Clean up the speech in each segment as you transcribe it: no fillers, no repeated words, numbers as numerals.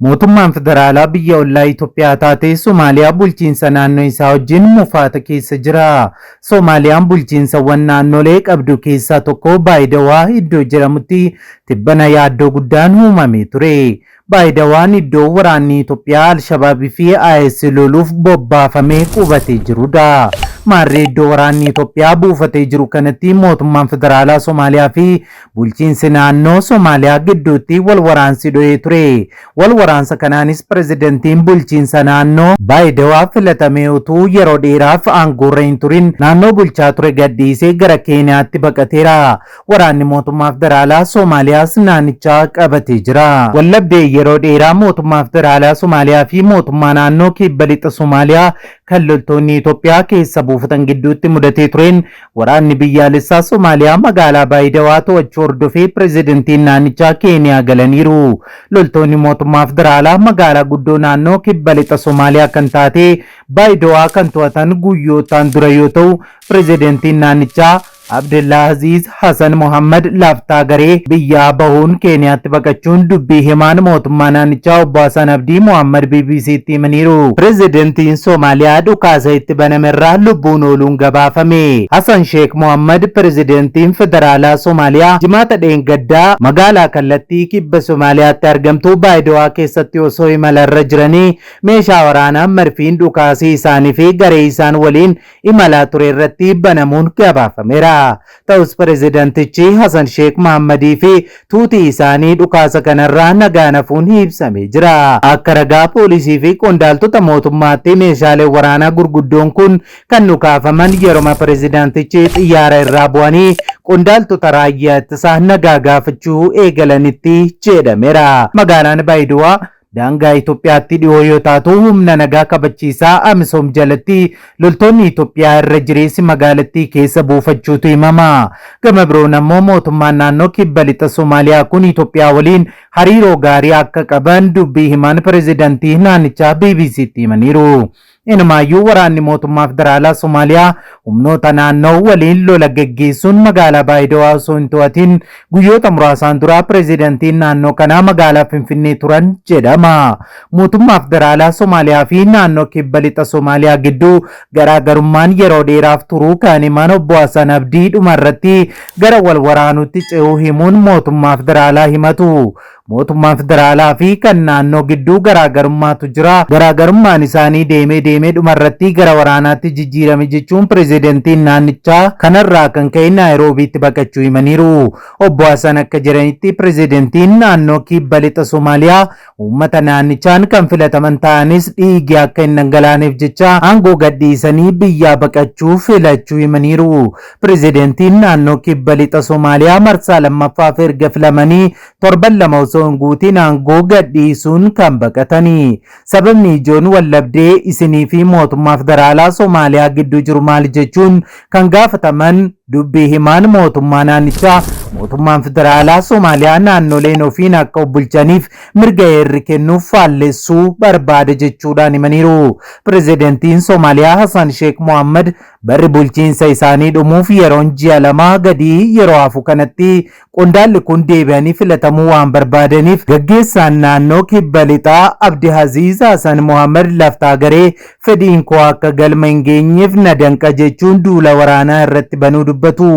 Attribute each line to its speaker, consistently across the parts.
Speaker 1: Mootummaan federaalaa biyya ollaa Itoophiyaa taatee Somaaliyaa bulchiinsa naannoo isaa wajjin mufaata keessa jira. Soomaaliyaan bulchiinsawwan naannolee qabdu keessaa tokko Baayidawaa iddoo jedhamutti tibbana yaaddoo guddaan uumamee ture. Baayidawaan iddoo waraanni Itoophiyaa Al-Shabaabii fi IS loluuf bobbaafamee qubatee jirudha. Maarree iddoo waraanni Itoophiyaa buufatee jiru kanatti mootummaan federaalaa Somaaliyaa fi bulchiinsi naannoo Somaaliyaa gidduutti wal waraansi dho'ee ture. Wal waraansa kanaanis pirezidantiin bulchiinsa naannoo Baayidawaa filatamee utuu yeroo dheeraaf aangoorra hin turin naannoo bulchaa ture gadhiisee gara Keeniyaatti baqateera. Waraanni mootummaa federaalaa Somaaliyaas naannichaa qabatee jira. Wallabdee yeroo dheeraa mootummaa federaalaa Somaaliyaa fi mootummaa naannoo kibba lixa Somaaliyaa kan loltoonni Itoophiyaa keessa buufatan gidduutti mudatee tureen waraanni biyyaalessaa Somaaliyaa magaalaa Baayidawaa to'achuu hordofee pirezidantiin naannichaa Keeniyaa galaniiru. Loltoonni mootummaa federaalaa magaalaa guddoo naannoo kibba lixa Somaaliyaa kan taate Baayidawaa kan to'atan guyyootaan dura yoo ta'u, pirezidantiin naannichaa Abdullah Aziz Hassan Mohammad laftaa garee biyyaa bahuun Keeniyaatti baqachuun dubbii himaan mootummaa naannichaa obbo Hassan Abdii Mohammad BBC'tti himaniiru. Pirezidantiin Somaaliyaa dhukaasa itti banamerraa lubbuun ooluun gabaafame. Hassan Sheikh Mohammad pirezidantiin federaalaa Somaaliyaa jimaata dheengaddaa magaalaa kallattii kibba Somaaliyaatti argamtu Baayidawaa keessatti osoo imalarra jiranii meeshaa waraanaa marfiin dhukaasii isaanii fi garee isaan waliin imalaa ture irratti banamuun gabaafameera. Ta'us pirezidantichi Hassan Sheikh Mohammadii fi tuutii isaanii dhukaasa kanarraa nagaan hafuun ibsamee jira. Akka ragaa poolisii fi qondaaltota mootummaatti meeshaalee waraanaa gurguddoon kun kan dhukaafaman yeroo pirezidantichi xiyyaara irraa bu'anii qondaaltota raayyaa ittisaa nagaa gaafachuu eegalanitti jedhameera. Magaalaan Baayidawaa daangaa Itoophiyaatti dhiyoo yoo taatu humna nagaa kabachiisaa AMISOM jalatti loltoonni Itoophiyaa irra jireessi magaalattii keessa buufachuutu himama. Gama biroon ammoo mootummaan naannoo kibba lixa Somaaliyaa kun Itoophiyaa waliin hariiroo gaarii akka qaban dubbii himaan pirezidantii naannichaa BBC'tti himaniiru. Inumaayyuu waraanni mootummaa federaalaa Somaaliyaa humnoota naannoo waliin lola geggeessuun magaalaa Baayidawaa osoo hin to'atin guyyoota muraasaan dura pirezidantiin naannoo kanaa magaalaa Finfinnee turan jedhama. Mootummaa federaalaa Somaaliyaa fi naannoo kibba lixa Somaaliyaa gidduu garaagarummaan yeroo dheeraaf turuu kan himan obbo Hassan Abdii dhumarratti gara wal waraanuutti ce'uu himuun mootummaa federaalaa himatu. Mootummaan federaalaa fi kan naannoo gidduu garaagarummaatu jira. Garaagarummaan isaanii deemee dhumarratti gara waraanaatti jijjiirame jechuun pirezidantiin naannichaa kanarraa kan ka'e Naayiroobiitti baqachuu himaniiru. Obbo Hassan akka jedhanitti pirezidantiin naannoo kibba lixa Somaaliyaa uummata naannichaan kan filataman ta'anis dhiigi akka hin dhangalaaneef jecha aangoo gadhiisanii biyyaa baqachuu filachuu himaniiru. Pirezidantiin naannoo kibba lixa Somaaliyaa marsaa lammaffaaf erga filamanii torban lama guutiin aangoo gadhiisuun kan baqatanii. Sababni ijoon wallabdee isinii fi mootummaa federaalaa Somaaliyaa gidduu jiru maal jechuun kan gaafataman dubbii himaan mootummaa naannichaa mootummaan federaalaa Somaaliyaa naannoleen ofiin akka bulchaniif mirga heerri kennuuf faallessuu barbaada jechuudhaan himaniiru. Pirezidantiin Somaaliyaa Hassan Sheikh Mohammad barri bulchiinsa isaanii dhumuuf yeroon ji'a lamaa gadi yeroo hafu kanatti qondaalli kun deebi'anii filatamuu waan barbaadaniif gaggeessaan naannoo kibba lixaa Abdi Aziz Hassan Mohammad laftaa garee fedhiin koo akka galma hin geenyeef na danqa jechuun duula waraanaa irratti banuu dubbatu.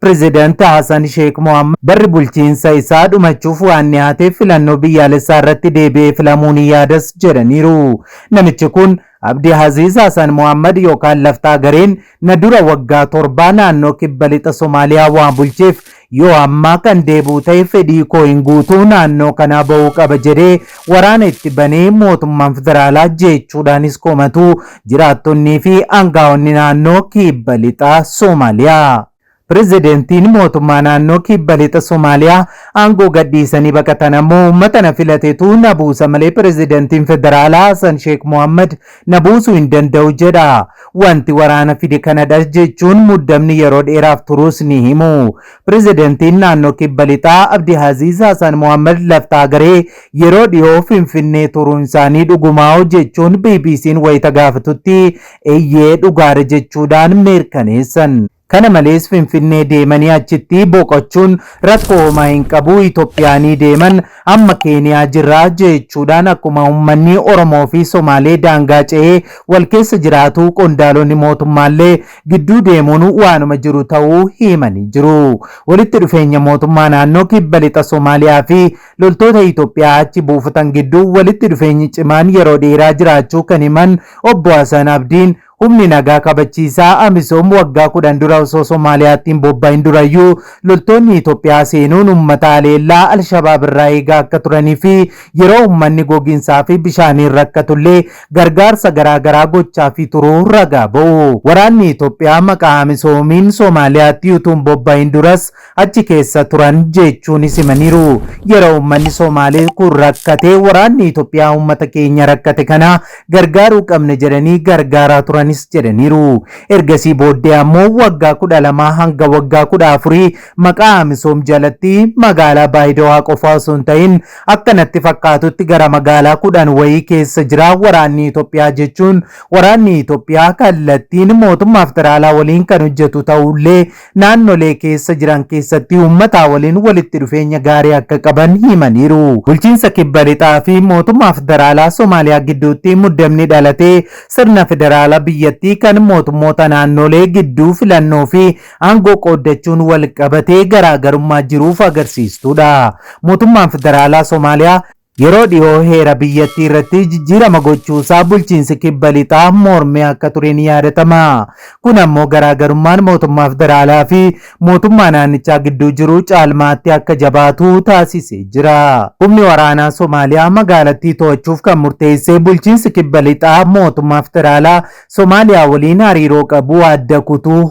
Speaker 1: Pirezidanti Hassan Sheikh Mohammad barri bulchiinsa isaa dhumachuuf waan dhiyaateef filannoo biyyaalessaa irratti deebi'ee filamuun yaadas jedhaniiru. Namichi kun Abdi Aziz Hassan Mohammad yookaan laftaa gareen na dura waggaa 7 naannoo kibba lixa Somaaliyaa waan bulcheef yoo ammaa kan deebi'u ta'e fedhii koo hin guutuu naannoo kanaa bahuu qaba jedhee waraana itti banee mootummaan federaalaa jechuudhaanis komatu jiraattonnii fi aangaa'onni naannoo kibba lixa Somaaliyaa. Pirezidantiin mootummaa naannoo kibba lixa Somaaliyaa aangoo gadhiisanii baqatan ammoo uummata na filateetu na buusa malee pirezidantiin federaalaa Hassan Sheikh Mohammad na buusuu hin danda'u jedha. Wanti waraana fide kanadha jechuun muddamni yeroo dheeraaf turuus ni himu. Pirezidantiin naannoo kibba lixaa Abdi Aziz Hassan Mohammad laftaa garee yeroo dhiyoo Finfinnee turuun isaanii dhugumaa jechuun BBC'n wayita gaafatutti eeyyee dhugaadha jechuudhaan mirkaneessan. kana malees Finfinnee deemanii achitti boqochuun rakkoo homaa hin qabu Itoophiyaanii deeman amma Keeniyaa jirra jechuudhaan akkuma uummanni Oromoo fi Somaalee daangaa ce'ee wal keessa jiraatu qondaalonni mootummaallee gidduu deemuun waanuma jiru ta'uu himanii jiru. Walitti dhufeenya mootummaa naannoo kibba lixa Somaaliyaa fi loltoota Itoophiyaa achi buufatan gidduu walitti dhufeenyi cimaan yeroo dheeraa jiraachuu kan himan obbo Hasan Abdiin humni nagaa kabachiisaa AMISOM waggaa 10 dura osoo Somaaliyaatti bobba'in durayyuu loltoonni Itoophiyaa seenuun uummata aleellaa Al-Shabaab irraa eegaa akka turanii fi yeroo uummanni gogiinsaa fi bishaaniin rakkatullee gargaarsa garaagaraa gochaa fi turuu ragaa ba'u. Waraanni Itoophiyaa maqaa AMISOMiin Somaaliyaatti utuu bobba'in duras achi keessa turan jechuun himaniiru. Yeroo uummanni Somaalee kun rakkate waraanni Itoophiyaa uummata keenya rakkate kana gargaaruu qabne jedhanii gargaaraa turan jedhaniiru. Ergasii booddee ammoo waggaa 12 hanga waggaa 14 maqaa AMISOM jalatti magaalaa Baayidawaa qofa osoo hin ta'in akkanatti fakkaatutti gara magaalaa 10 wayii keessa jira waraanni Itoophiyaa jechuun waraanni Itoophiyaa kallattiin mootummaa federaalaa waliin kan hojjetu ta'ullee naannolee keessa jiran keessatti uummata waliin walitti dhufeenya gaarii akka qaban himaniiru. Bulchiinsa kibba lixaa fi mootummaa federaalaa Somaaliyaa gidduutti muddamni dhalatee sirna federaalaa biyyattii kan mootummoota naannolee gidduu filannoo fi aangoo qoodachuun wal qabatee garaagarummaa jiruuf agarsiistudha. Mootummaan federaalaa Somaaliyaa yeroo dhiyoo heera biyyattii irratti jijjiirama gochuusaa bulchiinsi kibba lixaa mormee akka ture ni yaadatama. Kun ammoo garaagarummaan mootummaa federaalaa fi mootummaa naannichaa gidduu jiru caalmaatti akka jabaatu taasisee jira. Humni waraanaa Somaaliyaa magaalattii to'achuuf kan murteessee bulchiinsi kibba lixaa mootummaa federaalaa Somaaliyaa waliin hariiroo qabu adda kutuu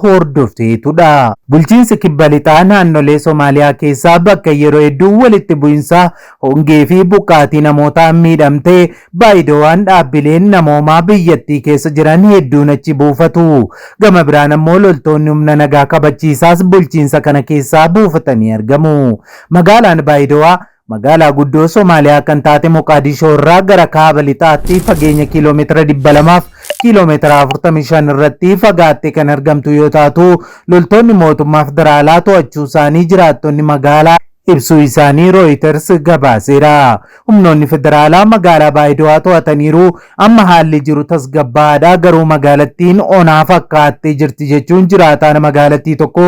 Speaker 1: hordofteetudha. Bulchiinsi kibba lixaa naannolee Somaaliyaa keessaa bakka yeroo hedduu walitti bu'insa hongee fi buqqaatii namootaan miidhamtee Baayidawaan dhaabbileen namoomaa biyyattii keessa jiran hedduun achi buufatu. Gama biraan ammoo loltoonni humna nagaa kabachiisaas bulchiinsa kana keessaa buufatanii argamu. Magaalaan Baayidawaa magaalaa guddoo Somaaliyaa kan taate Moqaadishoo irraa gara kaaba lixaatti fageenya kiiloomeetira 200 kiiloomeetira 45 irratti fagaattee kan argamtu yoo taatu loltoonni mootummaa federaalaa to'achuu isaanii jiraattonni magaalaa ibsuu isaanii Reuters gabaaseera. Humnoonni federaalaa magaalaa Baayidawaa to'ataniiru amma haalli jiru tasgabbaadha garuu magaalattiin onaa fakkaattee jirti jechuun jiraataan magaalattii tokko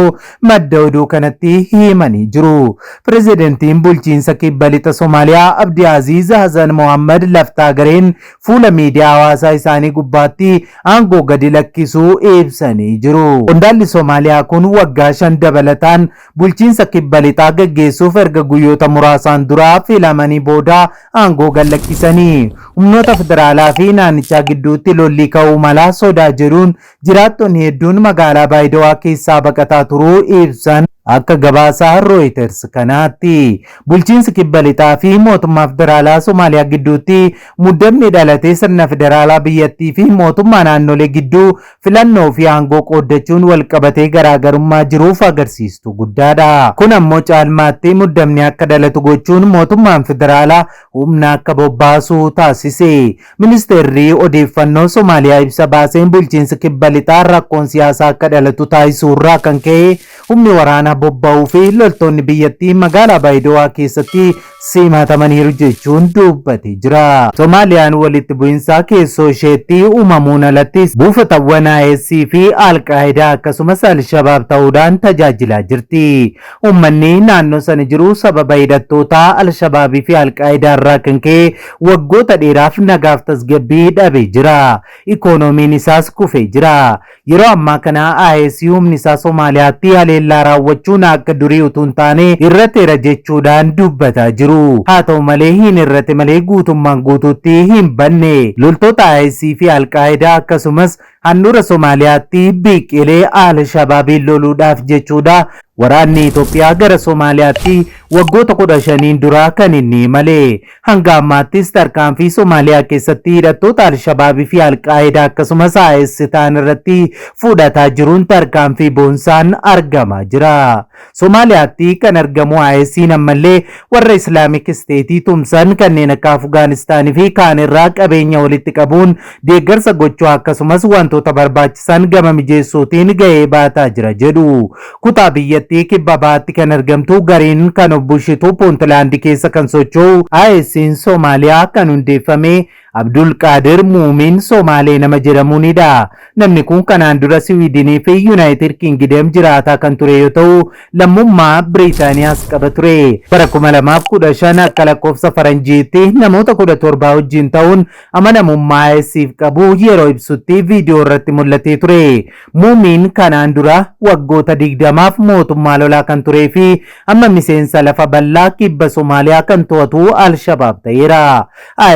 Speaker 1: madda oduu kanatti himanii jiru. Pirezidantiin bulchiinsa kibba lixa Somaaliyaa Abdi Aziz Hasan Mohammad Laftaagareen fuula miidiyaa hawaasaa isaanii gubbaatti aangoo gadi lakkisuu ibsanii jiru. Qondaalli Somaaliyaa kun waggaa 5 dabalataan bulchiinsa kibba lixaa gaggeessuuf erga guyyoota muraasaan duraa filamanii booda aangoo gad lakkisanii. Humnoota federaalaa fi naannichaa gidduutti lolli ka'uu mala sodaa jedhuun jiraattonni hedduun magaalaa Baayidawaa keessaa baqataa turuu ibsan akka gabaasaa Reuters kanaatti. Bulchiinsi kibba lixaa fi mootummaa federaalaa Somaaliyaa gidduutti muddamni dhalatee sirna federaalaa biyyattii fi mootummaa naannolee gidduu filannoo fi aangoo qoodachuun wal qabatee garaagarummaa jiruuf agarsiistu guddaadha. Kun ammoo caalmaatti muddamni akka dhalatu gochuun mootummaan federaalaa humna akka bobbaasu taasise. Ministeerri odeeffannoo Somaaliyaa ibsa baaseen bulchiinsi kibba lixaa rakkoon siyaasaa akka dhalatu taasisuurraa kan ka'e humni waraanaa bobba'uu fi loltoonni biyyattii magaalaa Baayidawaa keessatti simatamaniiru jechuun dubbatee jira. Somaaliyaan walitti bu'insa keessoo isheetti uumamuun alattis buufatawwan IS fi Al-Qaayidaa akkasumas Al-Shabaab ta'uudhaan tajaajilaa jirti. Uummanni naannoo sana jiru sababa hidhattoota Al-Shabaab fi Al-Qaayidaa irraa kan ka'e waggoota dheeraaf nagaaf tasgabbii dhabee jira. Ikoonomiin isaas kufee jira. Yeroo ammaa kana IS humni isaa Somaaliyaatti haleellaa raawwachuun akka durii utuu hin taane irrateera jechuudhaan dubbataa jiru. Haa ta'u malee hin irrate malee guutummaan guutuutti hin banne. Loltoota IS fi Al-Qaayidaa akkasumas handhuura Somaaliyaatti biqilee Al-Shabaabiin loluudhaaf jechuudha waraanni Itoophiyaa gara Somaaliyaatti waggoota 15 dura kan inni malee. Hanga ammaattis tarkaanfii Somaaliyaa keessatti hidhattoota Al-Shabaab fi Al-Qaayidaa akkasumas IS ta'an irratti fudhataa jiruun tarkaanfii boonsaan argamaa jira. Somaaliyaatti kan argamu IS'n ammallee warra Islaamic State tumsan kanneen akka Afgaanistaanii fi kaan irraa qabeenya walitti qabuun deeggarsa gochuu akkasumas wantoota barbaachisan gama mijeessuutiin gahee baataa jira jedhu. Kutaa biyyattii kibba bahaatti kan argamtu gareen kan bulchitu Puntland keessa kan socho'u IS'n Somaaliyaa kan hundeeffame Abdul Qadir Muumin Somaalee nama jedhamuunidha. Namni kun kanaan dura Swiidinii fi United Kingdom jiraataa kan ture yoo ta'u lammummaa Biriitaaniyaas qaba ture. Bara 2015 akka lakkoofsa faranjiitti namoota 17 wajjin ta'uun amanamummaa IS'if qabu yeroo ibsutti viidiyoo irratti mul'atee ture. Muumin kanaan dura waggoota 20f mootummaa lolaa kan turee fi amma miseensa lafa bal'aa kibba Somaaliyaa kan to'atu Al-Shabaab ta'eera.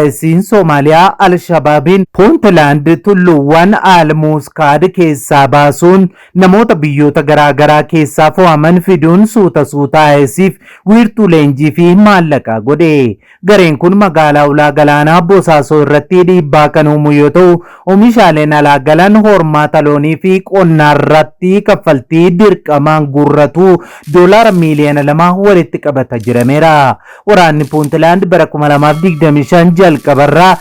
Speaker 1: IS'n Somaaliyaa Al-Shabaabin Puntland tulluuwwan Al-Muskaad keessaa baasuun namoota biyyoota garaagaraa keessaa fo'aman fiduun suuta IS'if wiirtuu leenjii fi maallaqa godhe. Gareen kun magaalaa ulaa galaanaa Bosaasoo irratti dhiibbaa kan uumu yoo ta'u oomishaaleen alaa galan hormaata loonii fi qonnaa irratti kaffaltii dirqamaan guurratu $2 miiliyoona 2 walitti qabata jirameera. Waraanni Puntland bara 2025 jalqabarraa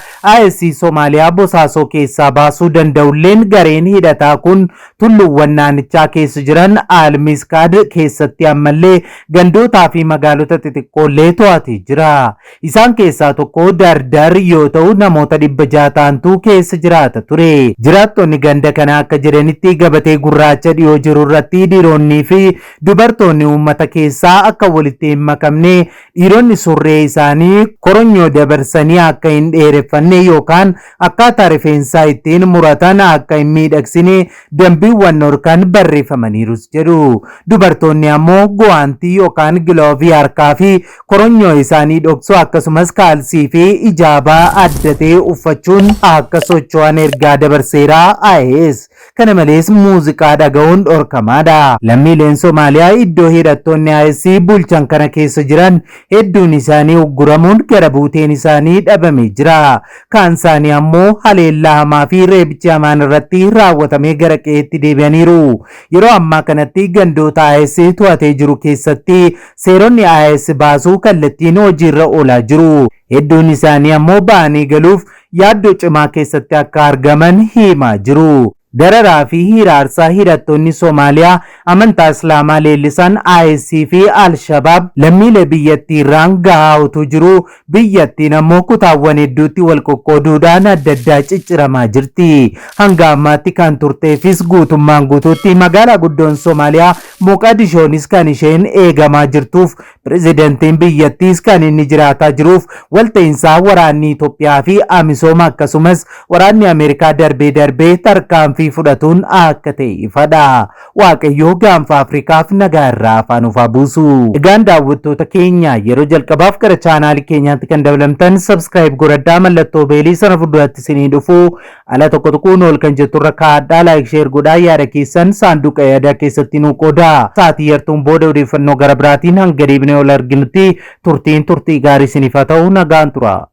Speaker 1: IS Somaaliyaa Bosaasoo keessaa baasuu danda'ulleen gareen hidhataa kun tulluuwwan naannichaa keessa jiran Al-Muskaad keessatti ammallee gandootaa fi magaalota xixiqqoollee to'atee jira. Isaan keessaa tokko Dardar yoo ta'u namoota 600 ta'antu keessa jiraata ture. Jiraattonni ganda kana akka jedhanitti gabatee gurraacha dhiyoo jiru irratti dhiironnii fi dubartoonni uummata keessaa akka walitti hin makamne dhiironni surree isaanii koronyoo dabarsanii akka hin dheereffanne yookaan akkaataa rifeensaa ittiin muratan akka hin miidhagsine dambiiwwan dhorkan barreeffamaniirus jedhu. Dubartoonni ammoo go'aantii yookaan giloovii harkaa fi koronyoo isaanii dhoksu akkasumas kaalsii fi ijaabaa addatee uffachuun akka socho'an ergaa dabarseera IS. Kana malees muuziqaa dhaga'uun dhorkamaadha. Lammiileen Somaaliyaa iddoo hidhattoonni IS bulchan kana keessa jiran hedduun isaanii ugguramuun gara buuteen isaanii dhabamee jira. Kaan isaanii ammoo haleellaa hamaa fi reebichi hamaan irratti raawwatamee gara qe'eetti deebi'aniiru. Yeroo ammaa kanatti gandoota IS to'atee jiru keessatti seeronni IS baasuu kallattiin hojiirra oolaa jiru. Hedduun isaanii ammoo ba'anii galuuf yaaddoo cimaa keessatti akka argaman himaa jiru. Dararaa fi hiraarsaa hidhattoonni Somaaliyaa amantaa Islaamaa leellisan IS fi Al-Shabaab lammiilee biyyattii irraan gahaa utuu jiru biyyattiin ammoo kutaawwan hedduutti wal qoqqooduudhaan adda addaa cicciramaa jirti. Hanga ammaatti kan turteefis guutummaan guutuutti magaalaa guddoon Somaaliyaa Moqadishoonis kan isheen eegamaa jirtuuf pirezidantiin biyyattiis kan inni jiraataa jiruuf walta'iinsaa waraanni Itoophiyaa fi AMISOM akkasumas waraanni Ameerikaa darbee tarkaanfii fudhatuun akka ta'e ifadha. Waaqayyo gaanfa Afrikaaf nagaa irraa afaan ufaa buusu. Egaan daawwattoota keenya yeroo jalqabaaf gara chaanaalii keenyaatti kan dabalamtan subscribe godhadhaa mallattoo beelii sana fuulduratti isinii dhufu ala tokko tokkoon ol kan jettu irra kaa'adhaa like share godhaa yaada keessan saanduqa yaadaa keessatti nuu qoodaa. Sa'aatii yartuun booda odeeffannoo gara biraatiin hanga deebinee ol arginutti turtii gaarii isiniif haa ta'u nagaan tura.